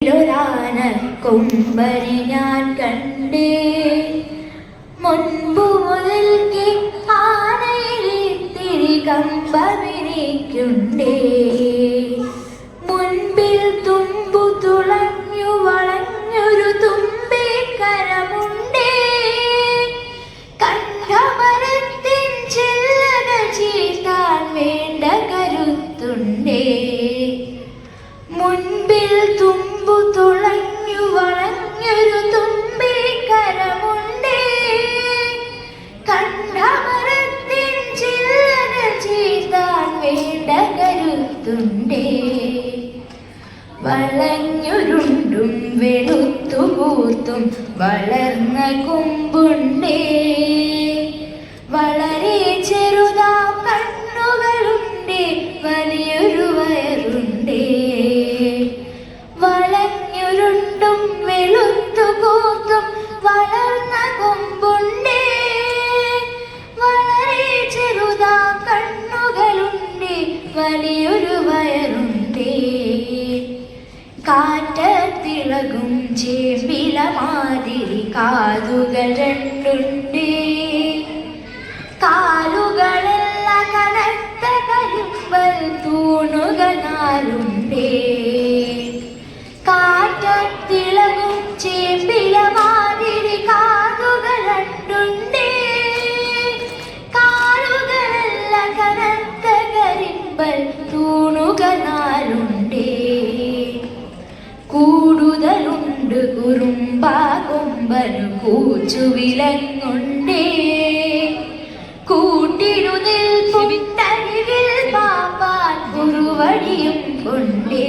ൊരാന കൊമ്പനെ ഞാൻ കണ്ടേ മുൻപു മുതൽക്കേ ആനയിലിത്തിരി കമ്പമിരിക്കുണ്ടേ മുൻപിൽ തുമ്പു തുളഞ്ഞു വളഞ്ഞൊരു തുമ്പിക്കരമുണ്ടേ കണ്ടമരത്തിൻ ചില്ലക ചീർത്താൻ വേണ്ട കരുത്തുണ്ടേ മുൻപിൽ തുമ്പു തുളഞ്ഞു വളഞ്ഞൊരു തുമ്പിക്കരമുണ്ടേ കണ്ടമരത്തിൻ ചില്ലക ചീർത്താൻ വേണ്ട കരുത്തുണ്ടേ വളഞ്ഞുരുണ്ടും വെളുത്തുകൂത്തും വളർന്ന കൊമ്പുണ്ടേ വളരെ ചെറുതാ കണ്ണുകളുണ്ടേ വലിയൊരു വയറുണ്ടേ വളഞ്ഞുരുണ്ടും വെളുത്തുകൂത്തും വളർന്ന കൊമ്പുണ്ടേ വളരെ ചെറുതാ കണ്ണുകളുണ്ടേ വലിയൊരു വയറുണ്ടേ കാറ്റത്തിളകും ചേമ്പില മാതിരി കാതുകൾ രണ്ടുണ്ടേ കാലുകളെല്ലാം കനത്ത കരിമ്പൽ തൂണുകൾ നാലുണ്ടേ കാറ്റത്തിളകും ചേമ്പില മാതിരി കാതുകൾ രണ്ടുണ്ടേ കാലുകളെല്ലാം കനത്ത കരിമ്പൽ തൂണുകൾ നാലുണ്ടേ കൂടുതലുണ്ട് കുറുമ്പാ കൊമ്പനു കൂച്ചു വിലങ്ങുണ്ടേ കൂട്ടിടു നിൽപ്പുണ്ടരികിൽ പാപ്പാൻ കുറുവടിയും കൊണ്ടേ